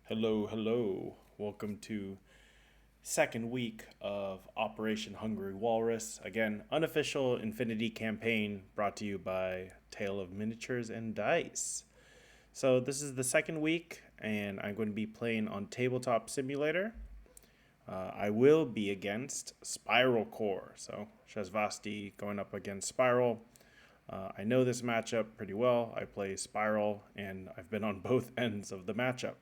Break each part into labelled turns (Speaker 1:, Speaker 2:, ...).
Speaker 1: Hello, hello. Welcome to second week of Operation Hungry Walrus. Again, unofficial Infinity campaign brought to you by Tale of Miniatures and Dice. So this is the second week, and I'm going to be playing on Tabletop Simulator. I will be against Spiral Core. So Shasvastii going up against Spiral. I know this matchup pretty well. I play Spiral, and I've been on both ends of the matchup.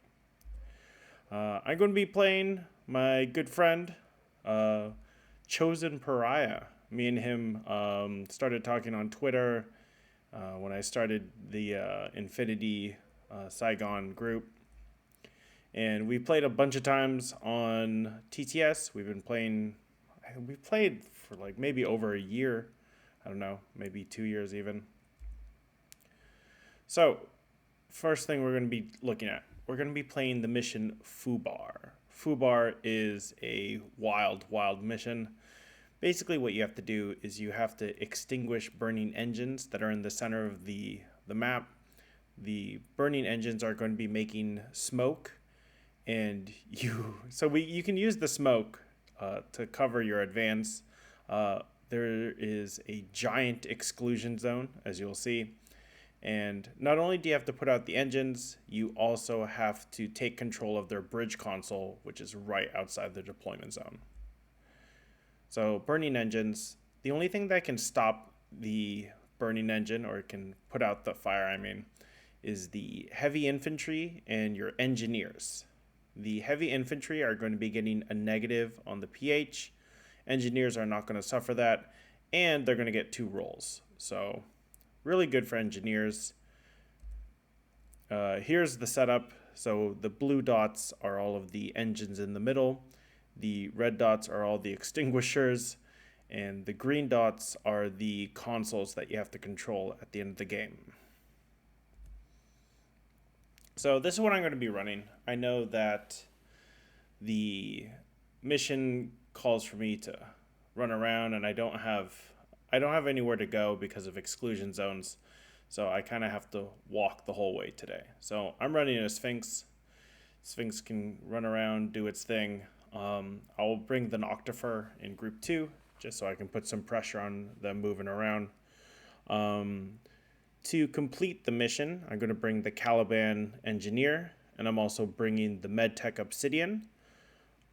Speaker 1: I'm going to be playing my good friend, uh, Chosen Pariah. Me and him started talking on Twitter when I started the Infinity Saigon group. And we played a bunch of times on TTS. We played for like maybe over a year. I don't know, maybe 2 years even. So, first thing we're going to be looking at, we're going to be playing the mission FUBAR. FUBAR is a wild mission. Basically, what you have to do is you have to extinguish burning engines that are in the center of the map. The burning engines are going to be making smoke, and you can use the smoke to cover your advance. There is a giant exclusion zone, as you'll see. And not only do you have to put out the engines, you also have to take control of their bridge console, which is right outside the deployment zone. So burning engines, the only thing that can stop the burning engine, or can put out the fire, is the heavy infantry and your engineers. The heavy infantry are going to be getting a negative on the pH. Engineers are not going to suffer that, and they're going to get 2 rolls. So really good for engineers. Here's the setup. So the blue dots are all of the engines in the middle. The red dots are all the extinguishers. And the green dots are the consoles that you have to control at the end of the game. So this is what I'm going to be running. I know that the mission calls for me to run around, and I don't have anywhere to go because of exclusion zones. So I kind of have to walk the whole way today. So I'm running a Sphinx. Sphinx can run around, do its thing. I'll bring the Noctifer in group 2, just so I can put some pressure on them moving around. To complete the mission, I'm going to bring the Caliban Engineer, and I'm also bringing the MedTech Obsidian.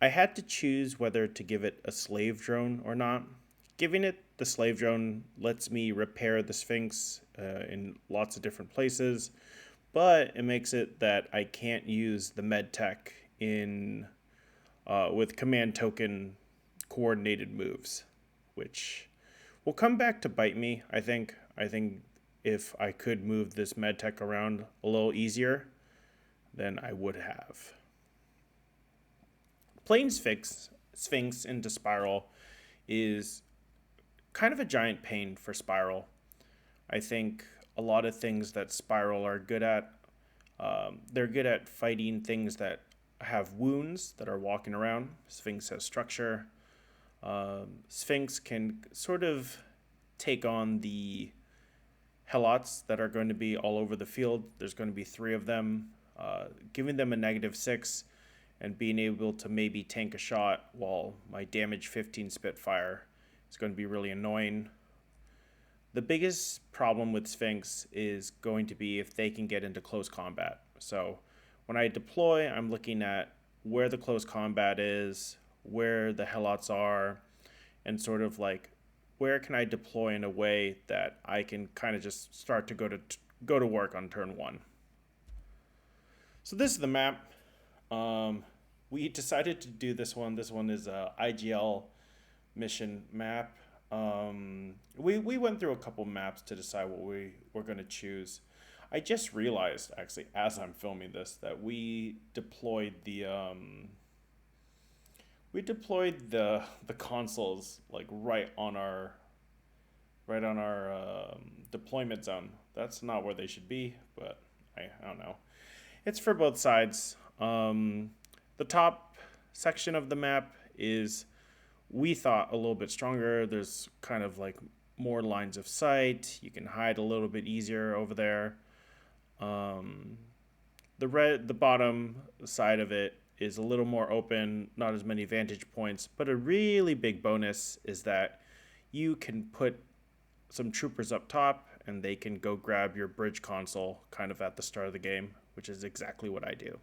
Speaker 1: I had to choose whether to give it a slave drone or not. Giving it the slave drone lets me repair the Sphinx in lots of different places, but it makes it that I can't use the MedTech in with command token coordinated moves, which will come back to bite me. I think if I could move this MedTech around a little easier, then I would have. Playing Sphinx into Spiral is kind of a giant pain for Spiral. I think a lot of things that Spiral are good at, they're good at fighting things that have wounds that are walking around. Sphinx has structure. Sphinx can sort of take on the Helots that are going to be all over the field. There's going to be 3 of them, giving them a -6 and being able to maybe tank a shot while my damage 15 Spitfire is going to be really annoying. The biggest problem with Sphinx is going to be if they can get into close combat. So when I deploy, I'm looking at where the close combat is, where the Helots are, and sort of like where can I deploy in a way that I can kind of just start to go to work on turn 1. So this is the map. We decided to do this one. This one is a IGL mission map. We went through a couple maps to decide what we were going to choose. I just realized, actually, as I'm filming this, that we deployed the consoles like right on our deployment zone. That's not where they should be, but I don't know. It's for both sides. The top section of the map is, we thought, a little bit stronger. There's kind of like more lines of sight. You can hide a little bit easier over there. the bottom side of it is a little more open, not as many vantage points, but a really big bonus is that you can put some troopers up top and they can go grab your bridge console kind of at the start of the game, which is exactly what I do.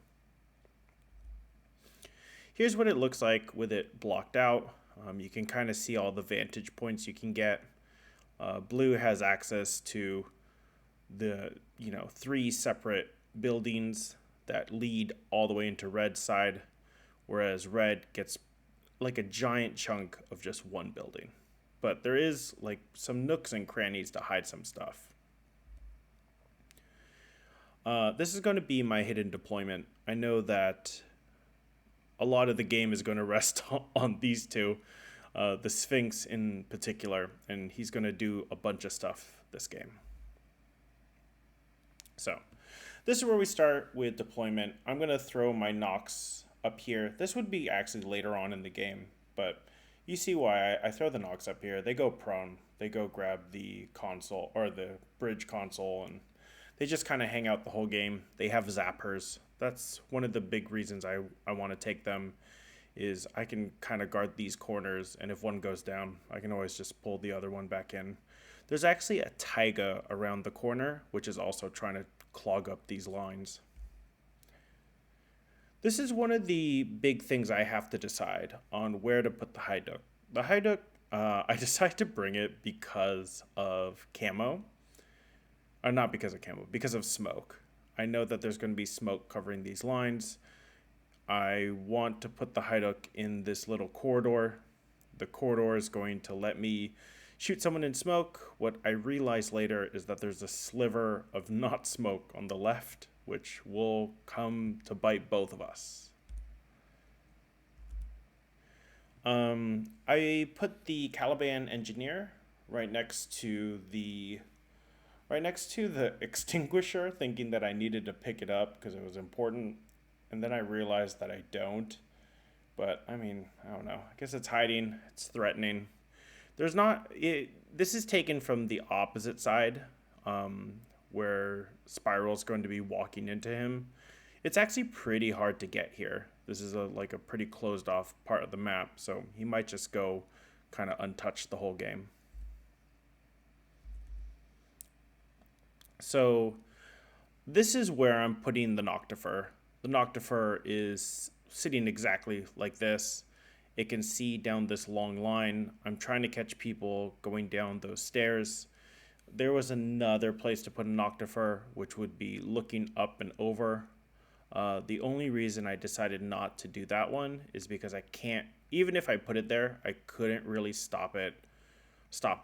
Speaker 1: Here's what it looks like with it blocked out. You can kind of see all the vantage points you can get. Blue has access to the 3 separate buildings that lead all the way into red's side, whereas red gets like a giant chunk of just one building. But there is like some nooks and crannies to hide some stuff. This is going to be my hidden deployment. I know that a lot of the game is going to rest on these two, the Sphinx in particular, and he's going to do a bunch of stuff this game. So this is where we start with deployment. I'm going to throw my Nox up here. This would be actually later on in the game, but you see why I throw the Nox up here. They go prone. They go grab the console or the bridge console, and they just kind of hang out the whole game. They have zappers. That's one of the big reasons I want to take them, is I can kind of guard these corners, and if one goes down, I can always just pull the other one back in. There's actually a taiga around the corner, which is also trying to clog up these lines. This is one of the big things I have to decide on where to put the Haiduk. The Haiduk, I decided to bring it because of camo. Not because of camo, because of smoke. I know that there's going to be smoke covering these lines. I want to put the Haiduk in this little corridor. The corridor is going to let me shoot someone in smoke. What I realize later is that there's a sliver of not smoke on the left, which will come to bite both of us. I put the Caliban Engineer right next to the extinguisher, thinking that I needed to pick it up because it was important, and then I realized that I don't. But I mean, I don't know. I guess it's hiding. It's threatening. There's not. This is taken from the opposite side, where Spiral's going to be walking into him. It's actually pretty hard to get here. This is a pretty closed off part of the map, so he might just go kind of untouched the whole game. So this is where I'm putting the Noctifer. The Noctifer is sitting exactly like this. It can see down this long line. I'm trying to catch people going down those stairs. There was another place to put a Noctifer, which would be looking up and over. The only reason I decided not to do that one is because I can't, even if I put it there, I couldn't really stop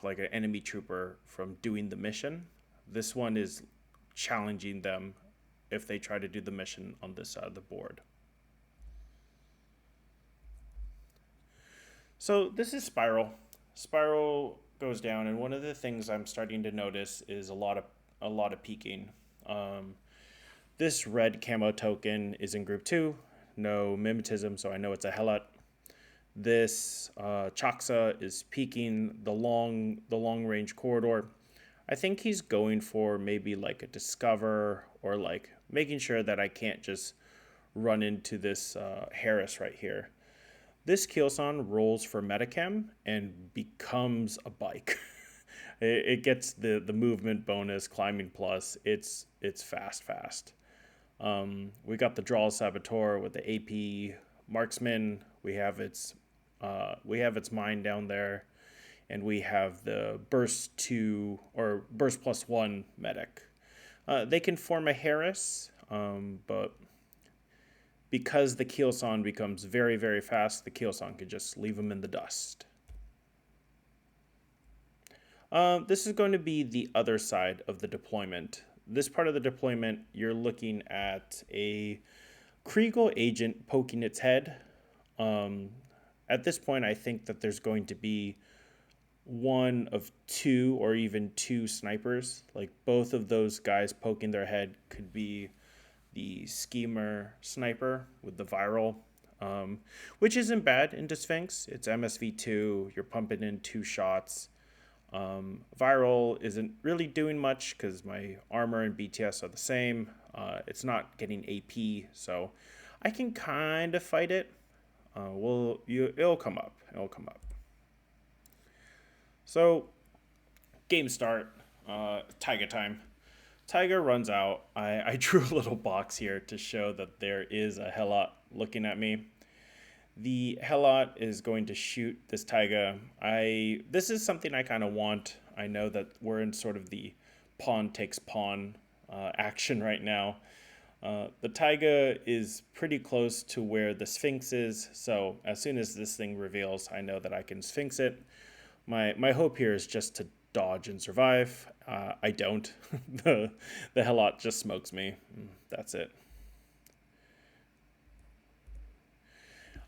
Speaker 1: like an enemy trooper from doing the mission. This one is challenging them if they try to do the mission on this side of the board. So this is Spiral. Spiral goes down, and one of the things I'm starting to notice is a lot of peeking. This red camo token is in group 2, no mimetism, so I know it's a Helot. This Chaksa is peeking the long range corridor. I think he's going for maybe like a discover, or like making sure that I can't just run into this Harris right here. This Kyosan rolls for Metachem and becomes a bike. It gets the movement bonus, climbing plus. It's fast. We got the Drawl Saboteur with the AP Marksman. We have its mine down there. And we have the Burst 2 or Burst plus 1 medic. They can form a Harris, but because the Kyosan becomes very, very fast, the Kyosan could just leave them in the dust. This is going to be the other side of the deployment. This part of the deployment, you're looking at a Kriegel agent poking its head. At this point, I think that there's going to be one of 2 or even 2 snipers. Like both of those guys poking their head could be the schemer sniper with the viral, which isn't bad into Sphinx. It's MSV2, you're pumping in 2 shots. Viral isn't really doing much because my armor and BTS are the same. It's not getting AP, so I can kind of fight it. It'll come up. It'll come up. So, game start. Taiga time. Taiga runs out. I drew a little box here to show that there is a Helot looking at me. The Helot is going to shoot this Taiga. This is something I kind of want. I know that we're in sort of the pawn takes pawn action right now. The Taiga is pretty close to where the Sphinx is, so as soon as this thing reveals, I know that I can Sphinx it. My hope here is just to dodge and survive. I don't. the Helot just smokes me. That's it.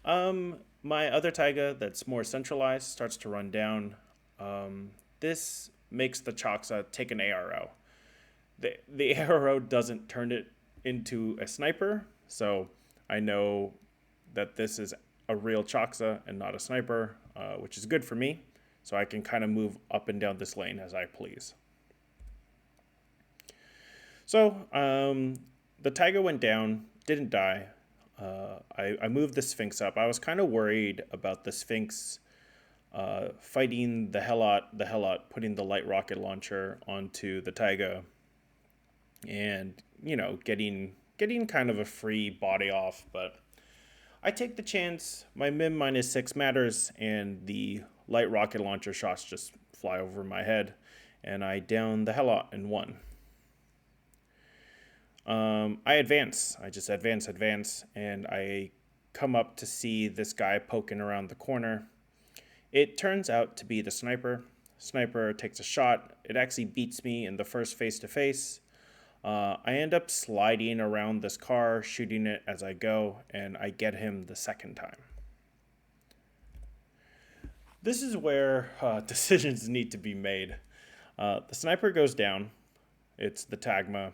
Speaker 1: My other Taiga that's more centralized starts to run down. This makes the Choxa take an ARO. The ARO doesn't turn it into a sniper, so I know that this is a real Choxa and not a sniper, which is good for me, so I can kind of move up and down this lane as I please. So the Taiga went down, didn't die. I moved the Sphinx up. I was kind of worried about the Sphinx fighting the Helot putting the light rocket launcher onto the Taiga and, getting kind of a free body off. But I take the chance. My min -6 matters, and the light rocket launcher shots just fly over my head, and I down the Helot in 1. I advance. I just advance, and I come up to see this guy poking around the corner. It turns out to be the sniper. Sniper takes a shot. It actually beats me in the first face-to-face. I end up sliding around this car, shooting it as I go, and I get him the second time. This is where decisions need to be made. The sniper goes down. It's the Tagma.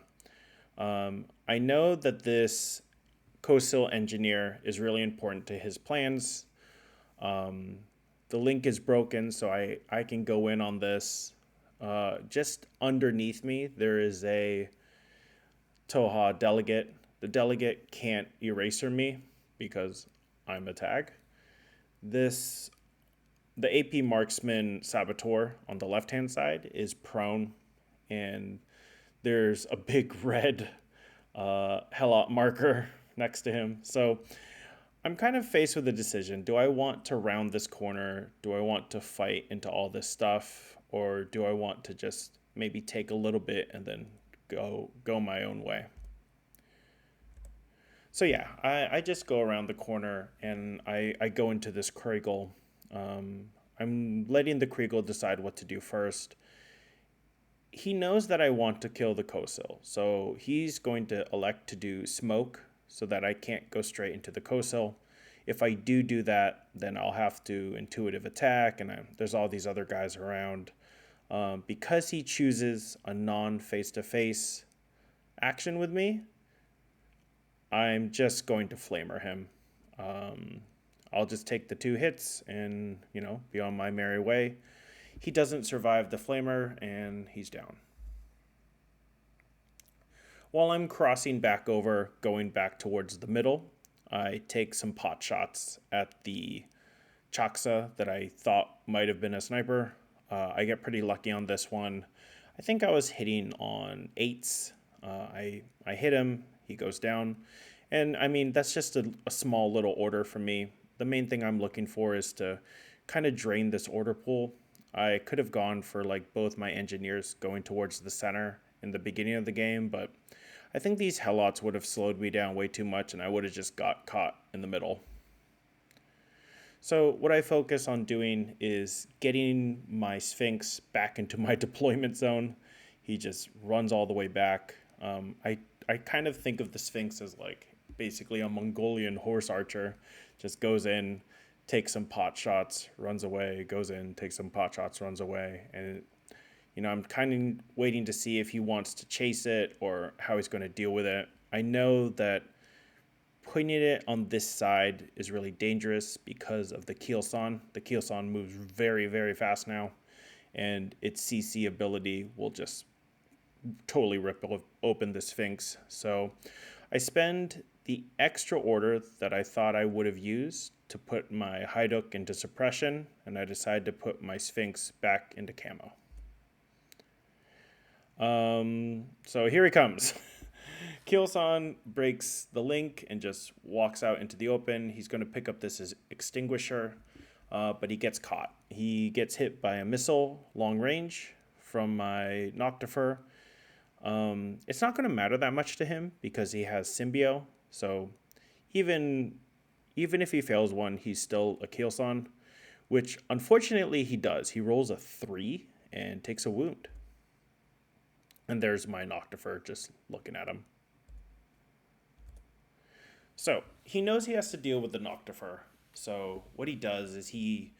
Speaker 1: I know that this Cosil engineer is really important to his plans. The link is broken, so I can go in on this. Just underneath me, there is a Toha delegate. The delegate can't eraser me because I'm a tag. The AP marksman Saboteur on the left-hand side is prone, and there's a big red Helot marker next to him. So I'm kind of faced with a decision. Do I want to round this corner? Do I want to fight into all this stuff? Or do I want to just maybe take a little bit and then go my own way? So yeah, I just go around the corner and I go into this Kriegel. I'm letting the Kriegel decide what to do first. He knows that I want to kill the Cosil, so he's going to elect to do smoke so that I can't go straight into the Cosil. If I do that, then I'll have to intuitive attack, and there's all these other guys around. Because he chooses a non-face-to-face action with me, I'm just going to flamer him. I'll just take the 2 hits and, be on my merry way. He doesn't survive the flamer, and he's down. While I'm crossing back over, going back towards the middle, I take some pot shots at the Choxa that I thought might have been a sniper. I get pretty lucky on this one. I think I was hitting on 8s. I hit him, he goes down. And I mean, that's just a small little order for me. The main thing I'm looking for is to kind of drain this order pool. I could have gone for both my engineers going towards the center in the beginning of the game, but I think these Helots would have slowed me down way too much and I would have just got caught in the middle. So what I focus on doing is getting my Sphinx back into my deployment zone. He just runs all the way back. I kind of think of the Sphinx as basically a Mongolian horse archer. Just goes in, takes some pot shots, runs away, goes in, takes some pot shots, runs away. And, I'm kind of waiting to see if he wants to chase it or how he's going to deal with it. I know that putting it on this side is really dangerous because of the Keelson. The Keelson moves very, very fast now, and its CC ability will just totally rip open the Sphinx. So I spend the extra order that I thought I would have used to put my Hyduck into suppression, and I decide to put my Sphinx back into camo. So here he comes. Kyosan breaks the link and just walks out into the open. He's going to pick up this extinguisher, but he gets caught. He gets hit by a missile long range from my Noctifer. It's not going to matter that much to him because he has Symbio. So even if he fails one, he's still a Kyosan, which unfortunately he does. He rolls a 3 and takes a wound. And there's my Noctifer just looking at him. So he knows he has to deal with the Noctifer. So what he does is he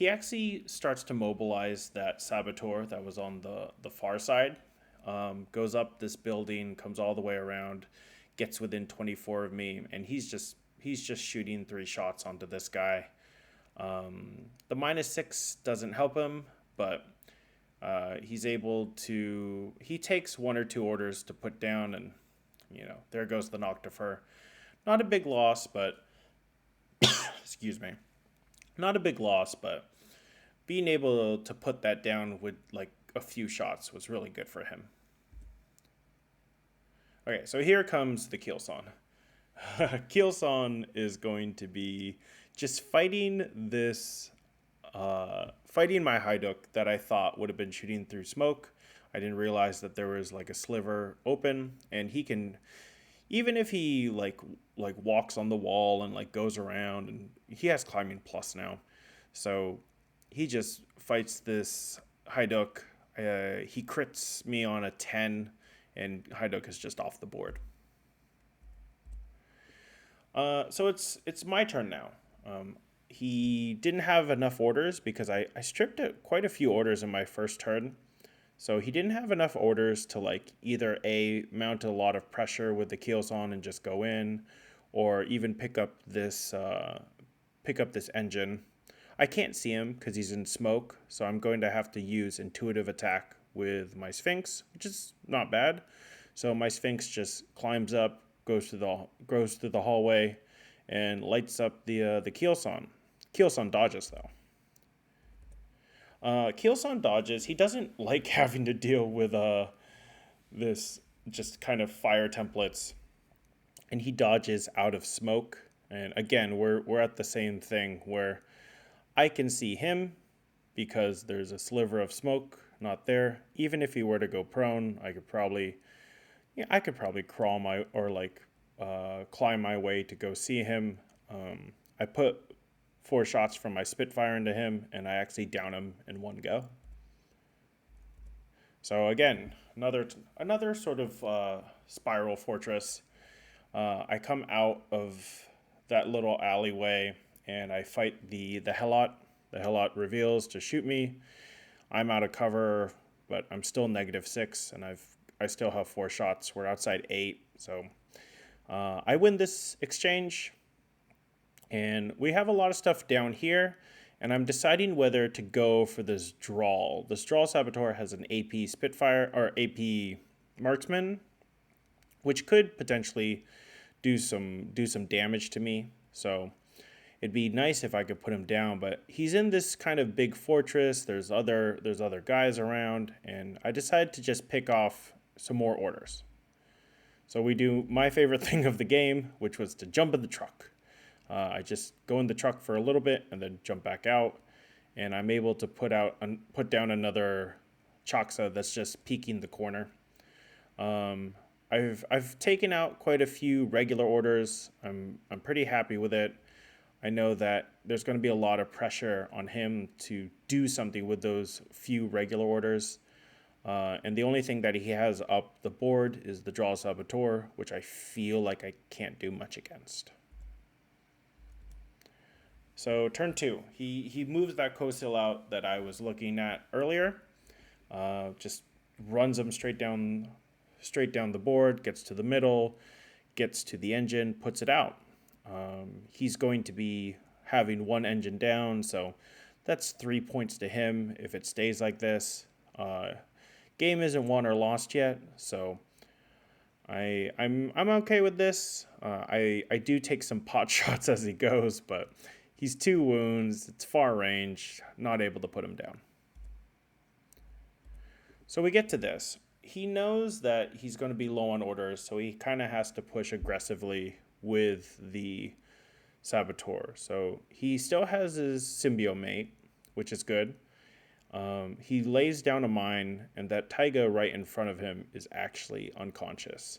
Speaker 1: actually starts to mobilize that Saboteur that was on the far side. Goes up this building, comes all the way around, gets within 24 of me, and he's just shooting 3 shots onto this guy. The -6 doesn't help him, but he's able to. He takes 1 or 2 orders to put down, and there goes the Noctifer. Not a big loss, but excuse me, not a big loss, but being able to put that down with like a few shots was really good for him. Okay, so here comes the Kyosan. Kyosan is going to be just fighting fighting my Hyduck that I thought would have been shooting through smoke. I didn't realize that there was like a sliver open, and he can, even if he like walks on the wall and like goes around, and he has climbing plus now, so he just fights this Hyduck. He crits me on a 10, and Hyduck is just off the board. So it's my turn now. He didn't have enough orders because I stripped out quite a few orders in my first turn. So he didn't have enough orders to like either mount a lot of pressure with the Kyosan and just go in, or even pick up this engine. I can't see him because he's in smoke, so I'm going to have to use intuitive attack with my Sphinx, which is not bad. So my Sphinx just climbs up, goes through the hallway, and lights up the Kyosan. Kyosan dodges though. Kyosan dodges. He doesn't like having to deal with this just kind of fire templates, and he dodges out of smoke. And again, we're at the same thing where I can see him because there's a sliver of smoke not there. Even if he were to go prone, I could probably crawl climb my way to go see him. I put 4 shots from my Spitfire into him, and I actually down him in one go. So again, another sort of spiral fortress. I come out of that little alleyway, and I fight the Helot. The Helot reveals to shoot me. I'm out of cover, but I'm still -6, and I still have 4 shots. We're outside 8, so I win this exchange. And we have a lot of stuff down here, and I'm deciding whether to go for this Drawl. This Drawl Saboteur has an AP Spitfire, or AP Marksman, which could potentially do some damage to me. So it'd be nice if I could put him down, but he's in this kind of big fortress. There's other guys around, and I decided to just pick off some more orders. So we do my favorite thing of the game, which was to jump in the truck. I just go in the truck for a little bit and then jump back out, and I'm able to put down another Choxa that's just peeking the corner. I've taken out quite a few regular orders. I'm pretty happy with it. I know that there's going to be a lot of pressure on him to do something with those few regular orders. And the only thing that he has up the board is the Draw Saboteur, which I feel like I can't do much against. So turn 2, he moves that Cosil out that I was looking at earlier. Just runs him straight down the board, gets to the middle, gets to the engine, puts it out. He's going to be having 1 engine down, so that's 3 points to him if it stays like this. Game isn't won or lost yet, so I'm okay with this. I do take some pot shots as he goes, but he's 2 wounds. It's far range, not able to put him down. So we get to this. He knows that he's going to be low on orders, so he kind of has to push aggressively with the Saboteur. So he still has his Symbiomate, which is good. He lays down a mine, and that Taiga right in front of him is actually unconscious.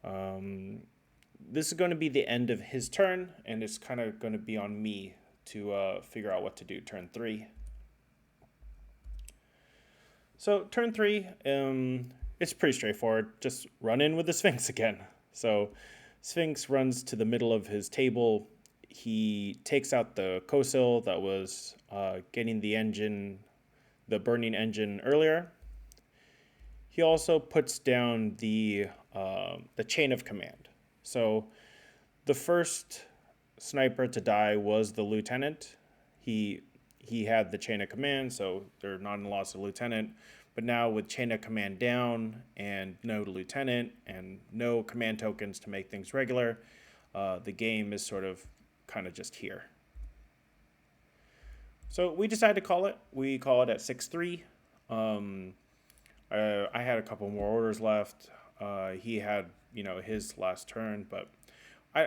Speaker 1: This is going to be the end of his turn, and it's kind of going to be on me to figure out what to do turn 3. So turn 3, it's pretty straightforward. Just run in with the Sphinx again. So Sphinx runs to the middle of his table. He takes out the Kosil that was getting the burning engine earlier. He also puts down the chain of command. So the first sniper to die was the lieutenant. He had the chain of command, so they're not in loss of lieutenant. But now with chain of command down and no lieutenant and no command tokens to make things regular, the game is sort of kind of just here. So we decided to call it. We call it at 6-3. I had a couple more orders left. He had, his last turn, but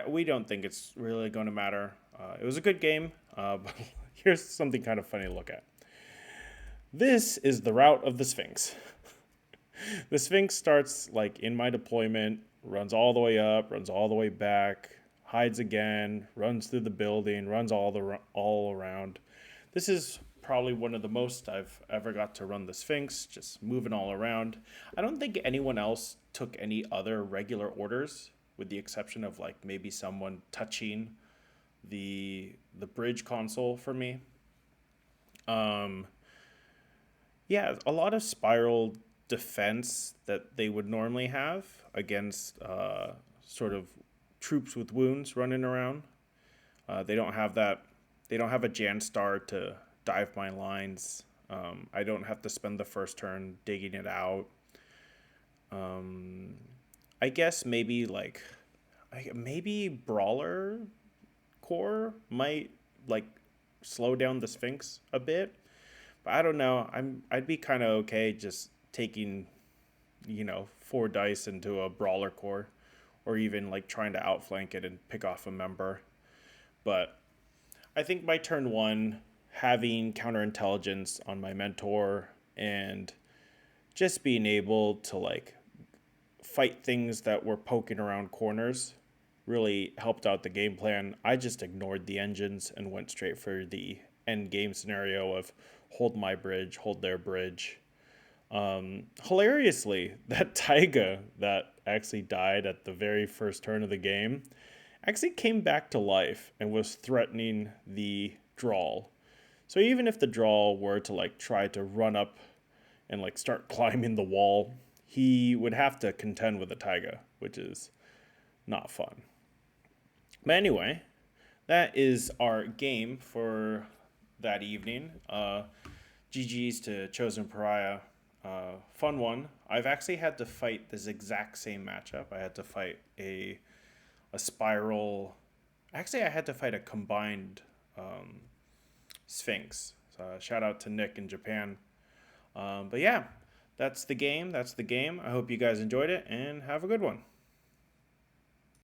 Speaker 1: we don't think it's really going to matter. It was a good game, but here's something kind of funny to look at. This is the route of the Sphinx. The Sphinx starts like in my deployment, runs all the way up, runs all the way back, hides again, runs through the building, runs all around. This is probably one of the most I've ever got to run the Sphinx, just moving all around. I don't think anyone else took any other regular orders, with the exception of like maybe someone touching the bridge console for me. Yeah, a lot of spiral defense that they would normally have against sort of troops with wounds running around. They don't have that. They don't have a Jan Star to dive my lines. I don't have to spend the first turn digging it out. I guess maybe Brawler Core might like slow down the Sphinx a bit. But I don't know. I'd be kind of okay just taking, 4 dice into a Brawler Core, or even like trying to outflank it and pick off a member. But I think by turn 1, having counterintelligence on my mentor and just being able to like fight things that were poking around corners really helped out the game plan. I just ignored the engines and went straight for the end game scenario of hold my bridge, hold their bridge. Hilariously, that Taiga that actually died at the very first turn of the game actually came back to life and was threatening the Drawl. So even if the Drawl were to like try to run up and like start climbing the wall, he would have to contend with the Taiga, which is not fun. But anyway, that is our game for that evening. GG's to Chosen Pariah. Fun one. I've actually had to fight this exact same matchup. I had to fight a spiral. Actually, I had to fight a combined Sphinx. So shout out to Nick in Japan. But yeah, that's the game. I hope you guys enjoyed it and have a good one.